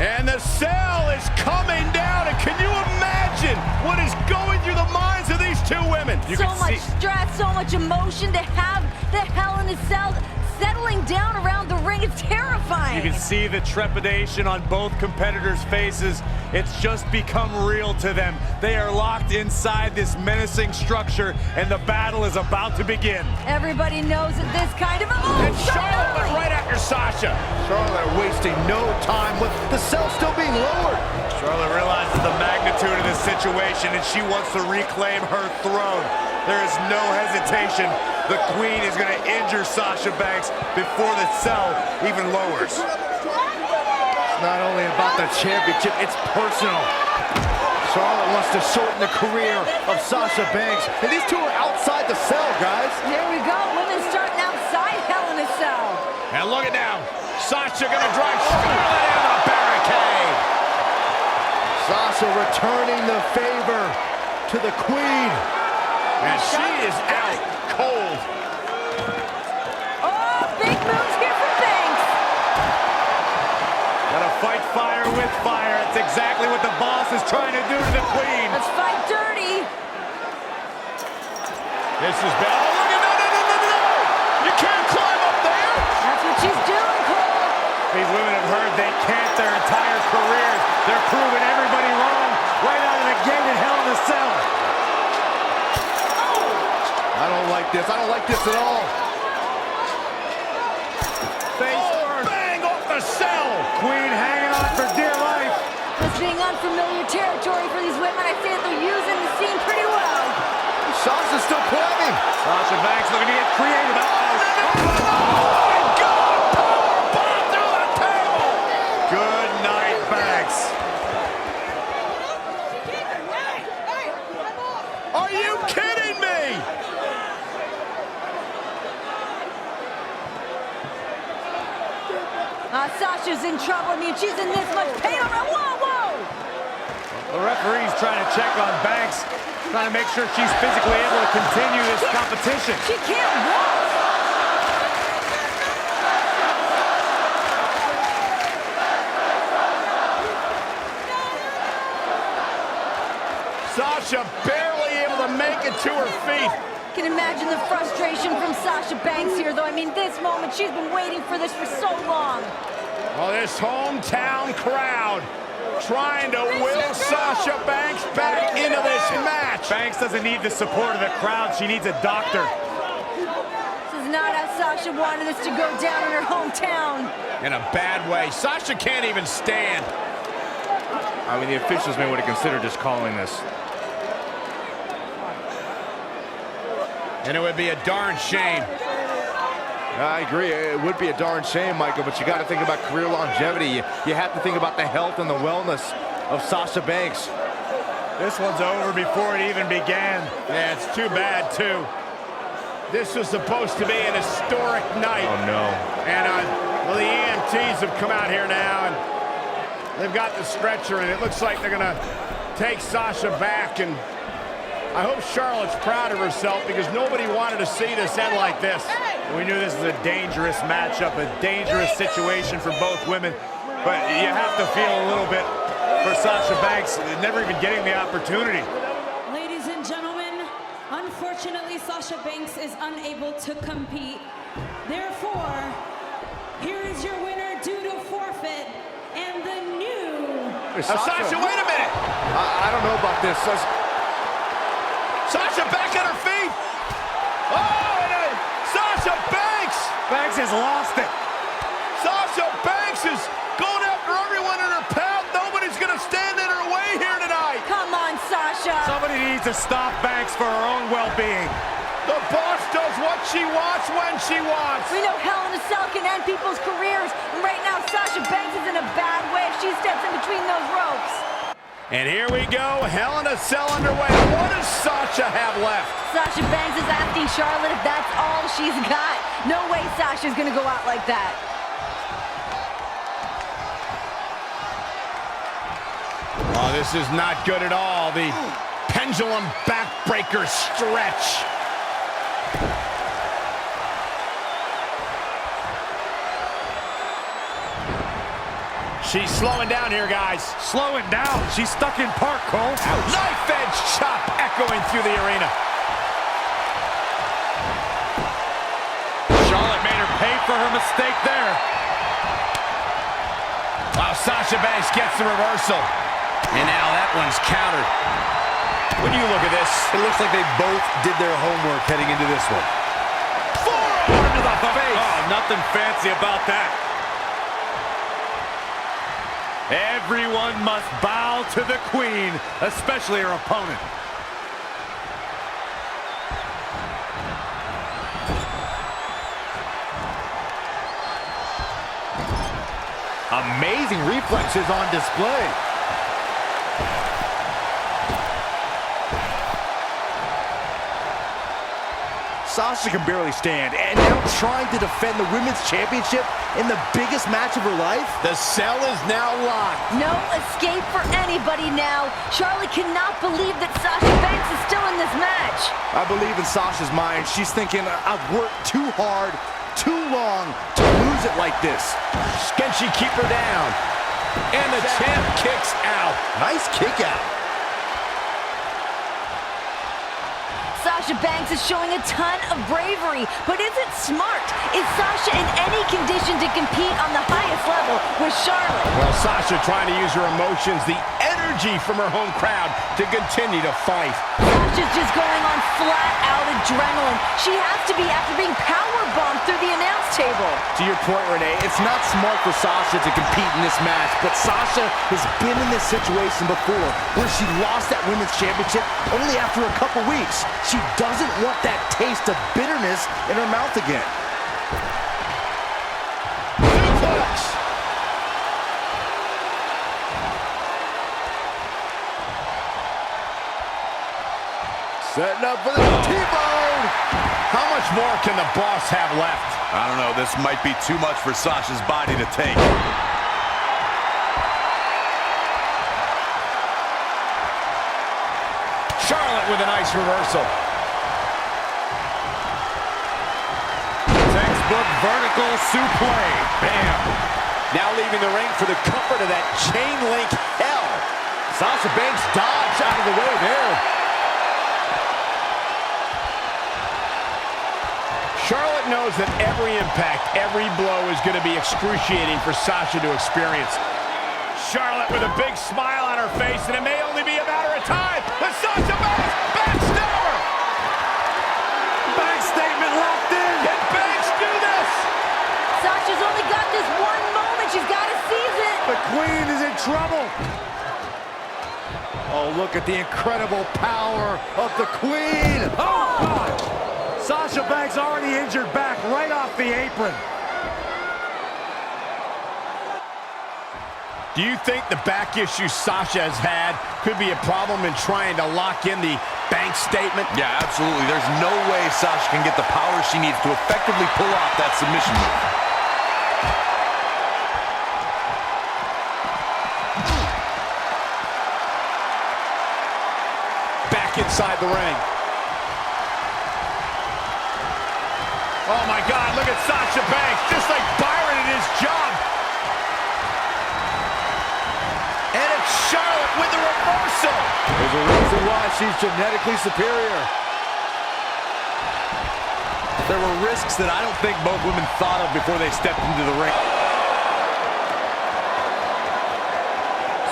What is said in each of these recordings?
And the cell is coming down, and can you imagine what is going through the minds of these two women? So much stress, so much emotion to have the Hell in a Cell settling down around the ring. It's terrifying. You can see the trepidation on both competitors' faces. It's just become real to them. They are locked inside this menacing structure, and the battle is about to begin. Everybody knows that this kind of... And Charlotte went right after Sasha. Charlotte wasting no time with the cell still being lowered. Charlotte realizes the magnitude of this situation, and she wants to reclaim her throne. There is no hesitation. The Queen is going to injure Sasha Banks before the cell even lowers. It's not only about the championship, it's personal. Charlotte wants to shorten the career of Sasha Banks, and these two are outside the cell, guys. There we go. Women starting outside Hell in a Cell. And look at now. Sasha going to drive Charlotte into the barricade. Sasha returning the favor to the Queen. And she is out cold. Oh, big moves here from Banks. Gotta fight fire with fire. It's exactly what the boss is trying to do to the Queen. Let's fight dirty. This is bad. Oh, look at no. You can't climb up there. That's what she's doing, Cole. These women have heard they can't their entire careers. They're proving everybody wrong right out of the gate in Hell in a Cell. I don't like this. I don't like this at all. Bang off the cell. Queen hanging on for dear life. This being unfamiliar territory for these women, I say that they're using the scene pretty well. Sasha's still climbing. Sasha Banks looking to get creative. Good night, Banks. Are you kidding me? Sasha's in trouble. I mean, she's in this much pain already. Whoa! The referee's trying to check on Banks, trying to make sure she's physically able to continue this competition. She can't walk. Sasha barely able to make it to her feet. Can imagine the frustration from Sasha Banks here, though. I mean, this moment, she's been waiting for this for so long. Well, this hometown crowd trying to will Sasha Banks back into this match. Banks doesn't need the support of the crowd. She needs a doctor. This is not how Sasha wanted this to go down in her hometown. In a bad way. Sasha can't even stand. I mean, the officials may want to consider just calling this. And it would be a darn shame. I agree. It would be a darn shame, Michael, but you got to think about career longevity. You have to think about the health and the wellness of Sasha Banks. This one's over before it even began. Yeah, it's too bad, too. This was supposed to be an historic night. Oh, no. And, well, the EMTs have come out here now, and they've got the stretcher, and it looks like they're going to take Sasha back, and I hope Charlotte's proud of herself because nobody wanted to see this end like this. We knew this was a dangerous matchup, a dangerous situation for both women, but you have to feel a little bit for Sasha Banks, never even getting the opportunity. Ladies and gentlemen, unfortunately, Sasha Banks is unable to compete. Therefore, here is your winner due to forfeit, and the new... Sasha, wait a minute! I don't know about this. Sasha back on her feet! Oh, and Sasha Banks! Banks has lost it. Sasha Banks is going after everyone in her path. Nobody's going to stand in her way here tonight. Come on, Sasha. Somebody needs to stop Banks for her own well-being. The boss does what she wants when she wants. We know Hell in a Cell can end people's careers, and right now Sasha Banks is in a bad way if she steps in between those ropes. And here we go, Hell in a Cell underway. What does Sasha have left? Sasha Banks is asking Charlotte if that's all she's got. No way Sasha's gonna go out like that. Oh, this is not good at all. The pendulum backbreaker stretch. She's slowing down here, guys. Slowing down. She's stuck in park, Cole. Knife edge chop echoing through the arena. Charlotte made her pay for her mistake there. Wow, Sasha Banks gets the reversal. And now that one's countered. When you look at this, It looks like they both did their homework heading into this one. Forearm to the face. Oh, nothing fancy about that. Everyone must bow to the queen, especially her opponent. Amazing reflexes on display. Sasha can barely stand, and now trying to defend the Women's Championship in the biggest match of her life? the cell is now locked. No escape for anybody now. Charlotte cannot believe that Sasha Banks is still in this match. I believe in Sasha's mind. She's thinking, I've worked too hard, too long to lose it like this. Can she keep her down? And the champ kicks out. Nice kick out. Sasha Banks is showing a ton of bravery, but is it smart? Is Sasha in any condition to compete on the highest level with Charlotte? Well, Sasha trying to use her emotions, the energy from her home crowd to continue to fight. Sasha's just going on flat-out adrenaline. She has to be after being powerbombed through the announce table. To your point, Renee, it's not smart for Sasha to compete in this match, but Sasha has been in this situation before where she lost that Women's Championship only after a couple weeks. She doesn't want that taste of bitterness in her mouth again. Suplex. Setting up for the T-bone. How much more can the boss have left? I don't know. This might be too much for Sasha's body to take. Charlotte with a nice reversal. Textbook vertical suplex. Bam. Now leaving the ring for the comfort of that chain link hell. Sasha Banks dodged out of the way there. Charlotte knows that every impact, every blow is going to be excruciating for Sasha to experience. Charlotte with a big smile on her face, and it may only be a matter of time. But Sasha Banks, backstabber! Back statement locked in. Can Banks do this? Sasha's only got this one moment. She's got to seize it. The Queen is in trouble. Oh, look at the incredible power of the Queen. Oh, God. Sasha Banks already injured back right off the apron. Do you think the back issue Sasha has had could be a problem in trying to lock in the Banks statement? Yeah, absolutely. There's no way Sasha can get the power she needs to effectively pull off that submission move. Back inside the ring. Oh my God, look at Sasha Banks, just like Byron in his job. And it's Charlotte with the reversal. There's a reason why she's genetically superior. There were risks that I don't think both women thought of before they stepped into the ring.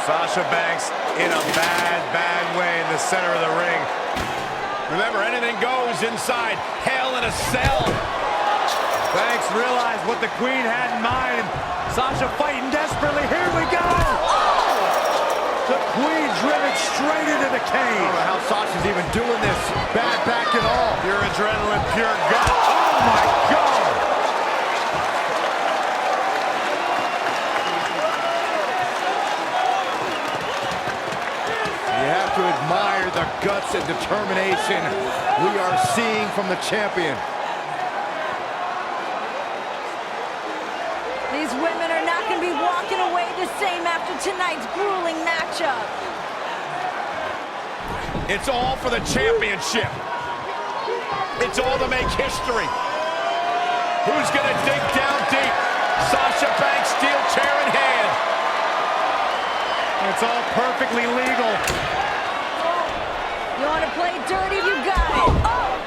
Sasha Banks in a bad way in the center of the ring. Remember, anything goes inside Hell in a Cell. Banks realized what the Queen had in mind. Sasha fighting desperately. Here we go. The Queen driven straight into the I cage. don't know how Sasha's even doing this. Bad back and all. Pure adrenaline, pure gut. Oh my God. You have to admire the guts and determination we are seeing from the champion. These women are not going to be walking away the same after tonight's grueling matchup. It's all for the championship. It's all to make history. Who's gonna dig down deep? Sasha Banks, steel chair in hand. It's all perfectly legal. You want to play dirty? You got it. Oh!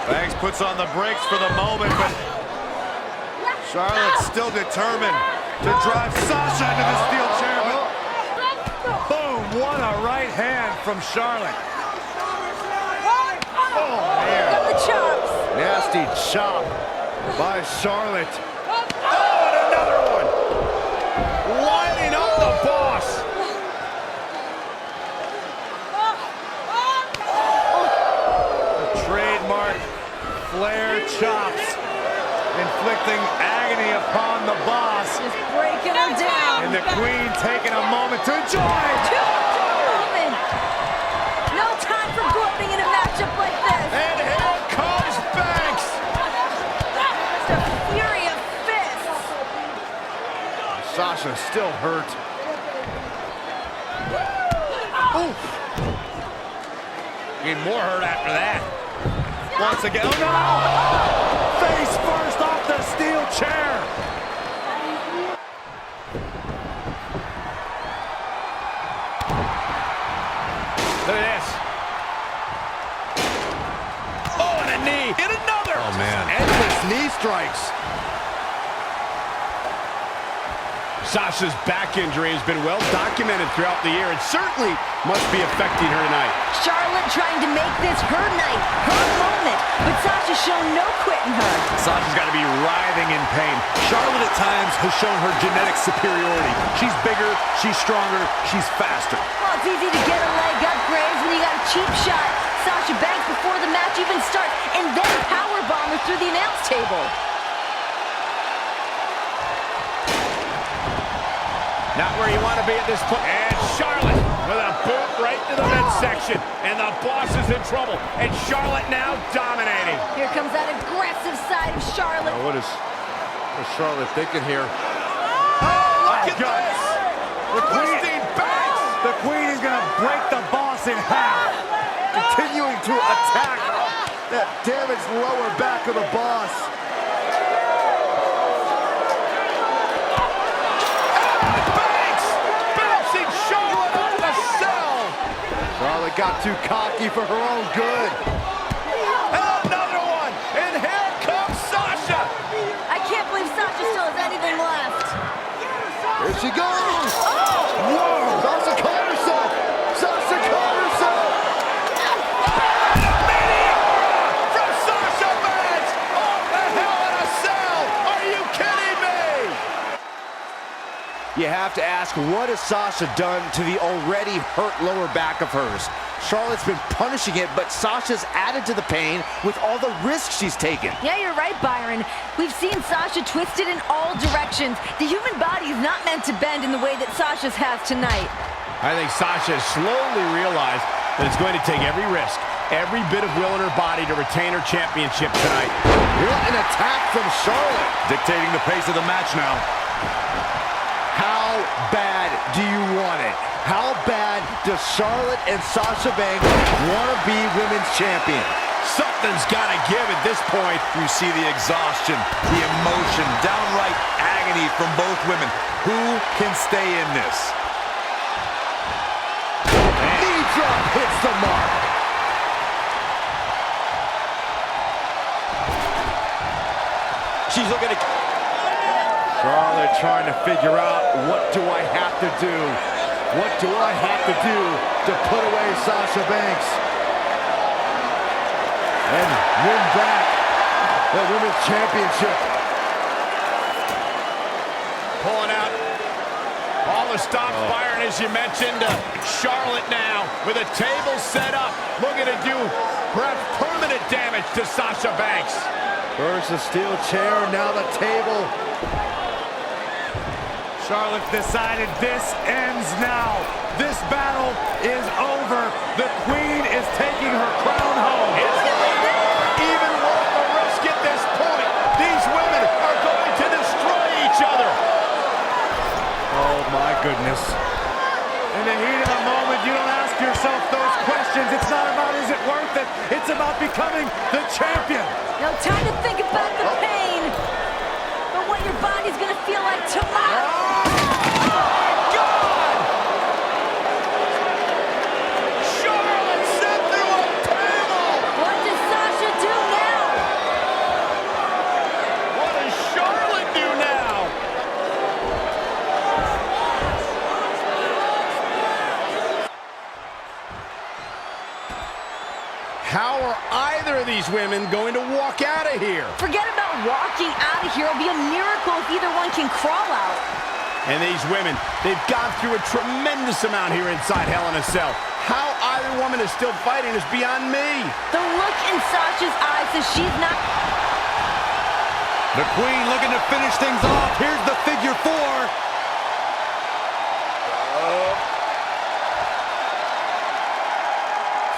Banks puts on the brakes for the moment, but Charlotte's still determined to drive Sasha into the steel chair. Boom, what a right hand from Charlotte. Oh, man. Got the chops. Nasty chop by Charlotte. Oh, and another one. Lining up the boss. Trademark Flair chops, inflicting agony upon the boss. Just breaking her down. And the Queen taking a moment to enjoy. Woman. No time for gloating in a matchup like this. And here comes Banks. Just a fury of fists. Sasha still hurt. Oof. Need more hurt after that. Once again, oh no! Face first off the steel chair. Look at this. Oh, and a knee. And another. Oh, man. Endless knee strikes. Sasha's back injury has been well documented throughout the year and certainly must be affecting her tonight. Charlotte trying to make this her night, her moment, but Sasha's shown no quit in her. Sasha's got to be writhing in pain. Charlotte at times has shown her genetic superiority. She's bigger, she's stronger, she's faster. Well, it's easy to get a leg up, Graves, when you got a cheap shot. Sasha Banks before the match even starts, and then powerbomb her through the announce table. Not where you want to be at this point. And Charlotte with a boot right to the midsection. And the boss is in trouble. And Charlotte now dominating. Here comes that aggressive side of Charlotte. What is Charlotte thinking here? Oh, Look at this! The Queen, Banks! the Queen is going to break the boss in half. Continuing to attack that damaged lower back of the boss. Charlotte got too cocky for her own good. And another one! And here comes Sasha! I can't believe Sasha still has anything left. Here she goes! Oh! Whoa! Sasha caught herself! Sasha caught herself! From Sasha Banks! Off the Hell in a Cell! Are you kidding me? You have to ask, what has Sasha done to the already hurt lower back of hers? Charlotte's been punishing it, but Sasha's added to the pain with all the risks she's taken. Yeah, you're right, Byron. We've seen Sasha twisted in all directions. The human body is not meant to bend in the way that Sasha's has tonight. I think Sasha has slowly realized that it's going to take every risk, every bit of will in her body to retain her championship tonight. What an attack from Charlotte! Dictating the pace of the match now. How bad do you want it? How bad does Charlotte and Sasha Banks want to be women's champion? Something's got to give at this point. You see the exhaustion, the emotion, downright agony from both women. Who can stay in this? Knee drop hits the mark. She's looking to... Charlotte trying to figure out, what do I have to do? What do I have to do to put away Sasha Banks and win back the Women's Championship? Pulling out all the stops, Byron, as you mentioned. Charlotte now with a table set up, looking to do perhaps permanent damage to Sasha Banks. First the steel chair, now the table. Charlotte decided this ends now. This battle is over. The Queen is taking her crown home. Even worth the risk at this point. These women are going to destroy each other. Oh my goodness. In the heat of the moment, you don't ask yourself those questions. It's not about is it worth it. It's about becoming the champion. No time to think about the pain, but what your body's gonna feel like of these women going to walk out of here? Forget about walking out of here. It'll be a miracle if either one can crawl out. And these women, they've gone through a tremendous amount here inside Hell in a Cell. How either woman is still fighting is beyond me. The look in Sasha's eyes says she's not... The Queen looking to finish things off. Here's the figure 4.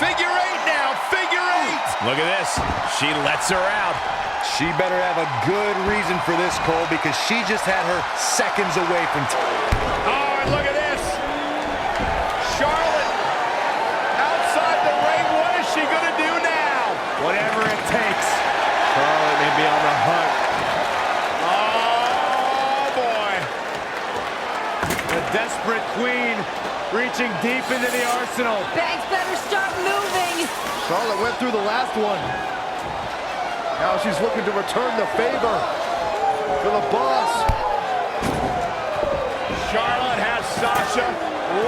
Figure 8 now, figure 8. Look at this, she lets her out. She better have a good reason for this, Cole, because she just had her seconds away from... Oh, and look at this. Charlotte outside the ring. What is she going to do now? Whatever it takes. Charlotte may be on the hunt. Oh, boy. The desperate Queen reaching deep into the arsenal. Banks better start moving. Charlotte went through the last one. Now she's looking to return the favor for the boss. Charlotte has Sasha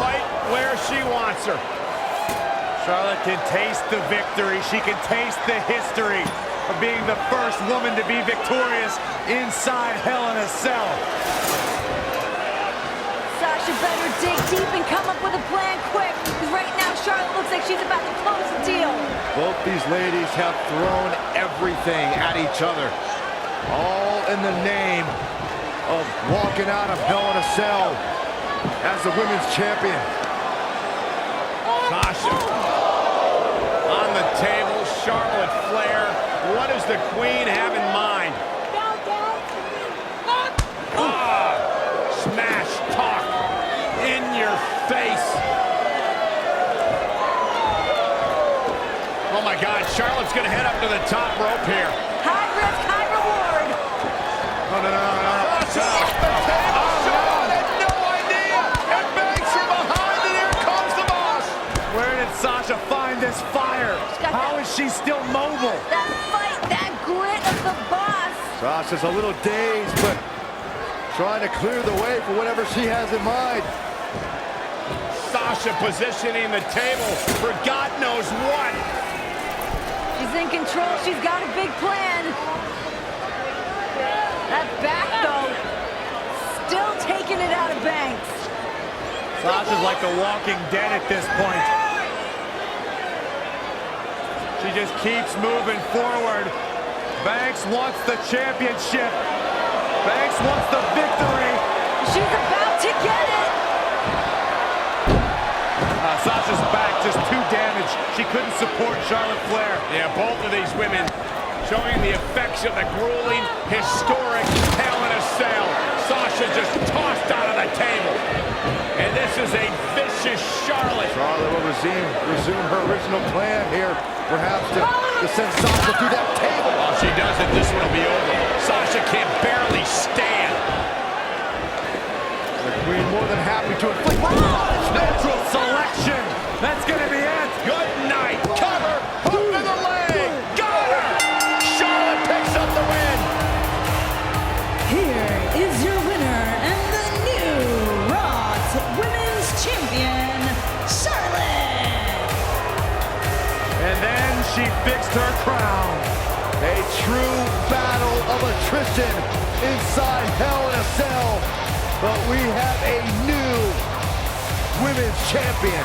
right where she wants her. Charlotte can taste the victory. She can taste the history of being the first woman to be victorious inside Hell in a Cell. Sasha better dig deep and come up with a plan quick. Because right now, Charlotte looks like she's about to close the deal. Both these ladies have thrown everything at each other, all in the name of walking out of Hell in a Cell as the women's champion. Sasha on the table. Charlotte Flair. What does the Queen have in mind? Smash talk in your face. Oh my God, Charlotte's gonna head up to the top rope here. High risk, high reward. No. Sasha off the table. Charlotte had no idea. And Banks from behind, and here comes the boss. Where did Sasha find this fire? How is she still mobile? That fight, that grit of the boss. Sasha's a little dazed, but trying to clear the way for whatever she has in mind. Sasha positioning the table for God knows what. She's in control. She's got a big plan. That back, though, still taking it out of Banks. Sasha's like the walking dead at this point. She just keeps moving forward. Banks wants the championship. Banks wants the victory. She's about to get it. Sasha's back just too damaged. She couldn't support Charlotte Flair. Yeah, both of these women showing the effects of the grueling, historic Hell in a Cell. Sasha just tossed out of the table. And this is a vicious Charlotte. Charlotte will resume her original plan here, perhaps to send Sasha through that table. Well, if she doesn't, this one will be over. Sasha can barely stand. The Queen more than happy to inflict Natural selection. That's going to be it. Good night. Cover. Hook to the leg. Got her. Charlotte picks up the win. Here is your winner and the new Raw Women's Champion, Charlotte. And then she fixed her crown. A true battle of attrition inside Hell in a Cell. But we have a new women's champion.